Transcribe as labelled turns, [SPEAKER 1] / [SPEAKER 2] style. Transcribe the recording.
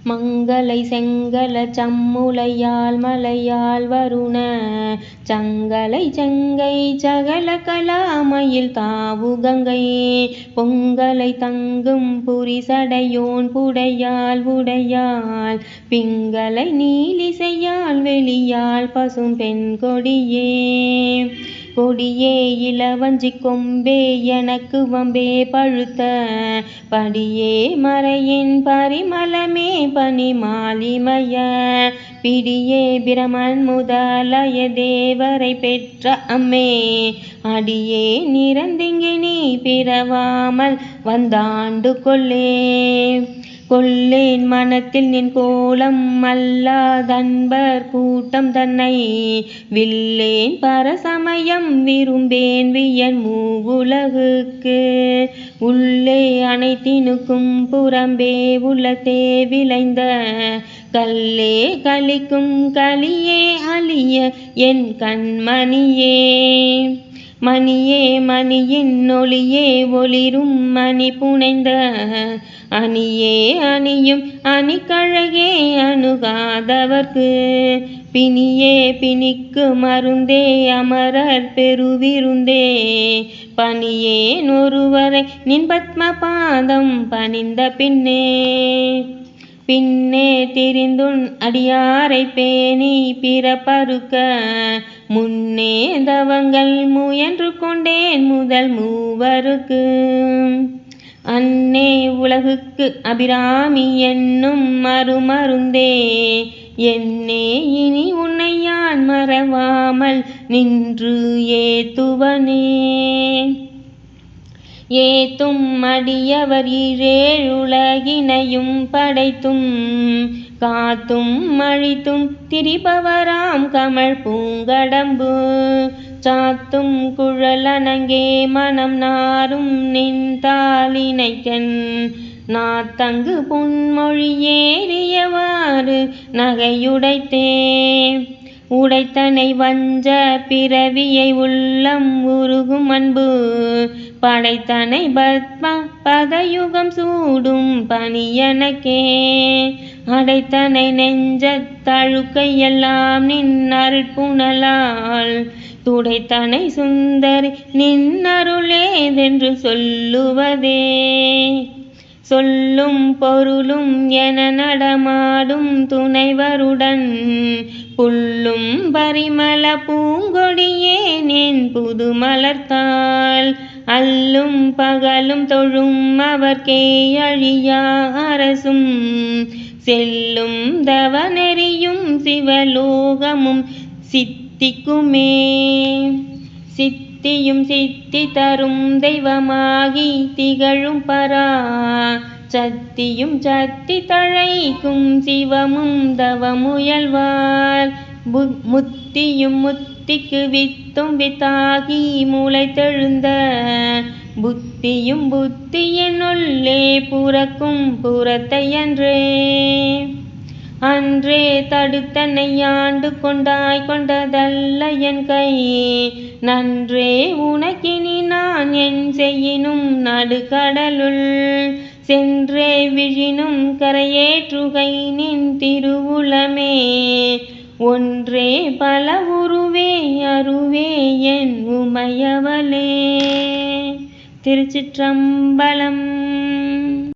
[SPEAKER 1] மங்களை செங்கல சம்முலையால் மலையால் வருண சங்கலை செங்கை சகல கலாமயில் தாவு கங்கை பொங்கலை தங்கும் புரிசடையோன் புடையால் உடையால் பிங்கலை நீலிசையால் வெளியால் பசும் பெண் கொடியே கொடியே இளவஞ்சி கொம்பே எனக்கு வம்பே பழுத்த படியே மறையின் பரிமளமே பனிமாலிமய பிடியே பிரமன் முதலய தேவரை பெற்ற அம்மே அடியே நிறந்திங்கினி பிறவாமல் வந்தாண்டு கொள்ளேன் மனத்தில் நின் கோலம் அல்லாதன்பர் கூட்டம் தன்னை வில்லேன் பரசமயம் விரும்பேன் வியன் மூவுலகுக்கு உள்ளே அனைத்தினுக்கும் புறம்பே உள்ளத்தே விளைந்த கல்லே கலிக்கும் கலியே அழிய என் கண்மணியே மணியே மணியின் ஒளியே ஒளிரும் மணி புனைந்த அணியே அணியும் அணிக்கழகே அணுகாதவர்க்கு பிணியே பிணிக்கு மருந்தே அமரர் பெருவிருந்தே பணியேன் ஒருவரை நின் பத்ம பாதம் பணிந்த பின்னே திரிந்துன் அடியாரை பேணி பிறப்பறுக்க முன்னே தவங்கள் முயன்று கொண்டேன் முதல் மூவருக்கு அன்னே உலகுக்கு அபிராமி என்னும் மருமருந்தே என்னே இனி உன்னை யான் மறவாமல் நின்று ஏத்துவனே ஏத்தும் அடியவர் ஈழேழுலகினையும் படைத்தும் காத்தும் அழித்தும் திரிபவராம் கமழ் பூங்கடம்பு சாத்தும் குழலனங்கே மனம் நாரும் நின் தாளினைக்கண் நாத்தங்கு புன்மொழியேறியவாறு நகையுடைத்தே உடைத்தனை வஞ்ச பிறவியை உள்ளம் உருகும் அன்பு படைத்தனை பத்ம பதயுகம் சூடும் பணியனக்கே அடைத்தனை நெஞ்ச தழுக்கையெல்லாம் நின் அருட்புணலால் துடைத்தனை சுந்தரி நின் அருளேதென்று சொல்லுவதே சொல்லும் பொருளும் என நடமாடும் துணைவருடன் புல்லும் பரிமள பூங்கொடியே நின் புது மலர்த்தாள் அல்லும் பகலும் தொழும் அவர்க்கே அழியா அரசும் செல்லும் தவநெறியும் சிவலோகமும் சித்திக்குமே சித்தியும் சித்தி தரும் தெய்வமாகி திகழும் பரா சத்தியும் சத்தி தழைக்கும் சிவமும் தவமுயல்வார் முத்தியும் முத்திக்கு வித்தும் வித்தாகி முளைத்தெழுந்த புத்தியும் புத்தியினுள்ளே புறக்கும் அன்றே தடுத்தனை ஆண்டு கொண்டாய் கொண்டதல்ல என் கை நன்றே உனக்கினி நான் என் செய்யினும் நடுக்கடலுள் சென்றே விழினும் கரையேற்றுகை நின் திருவுளமே ஒன்றே பல உருவே அருவே என் உமையவளே. திருச்சிற்றம்பலம்.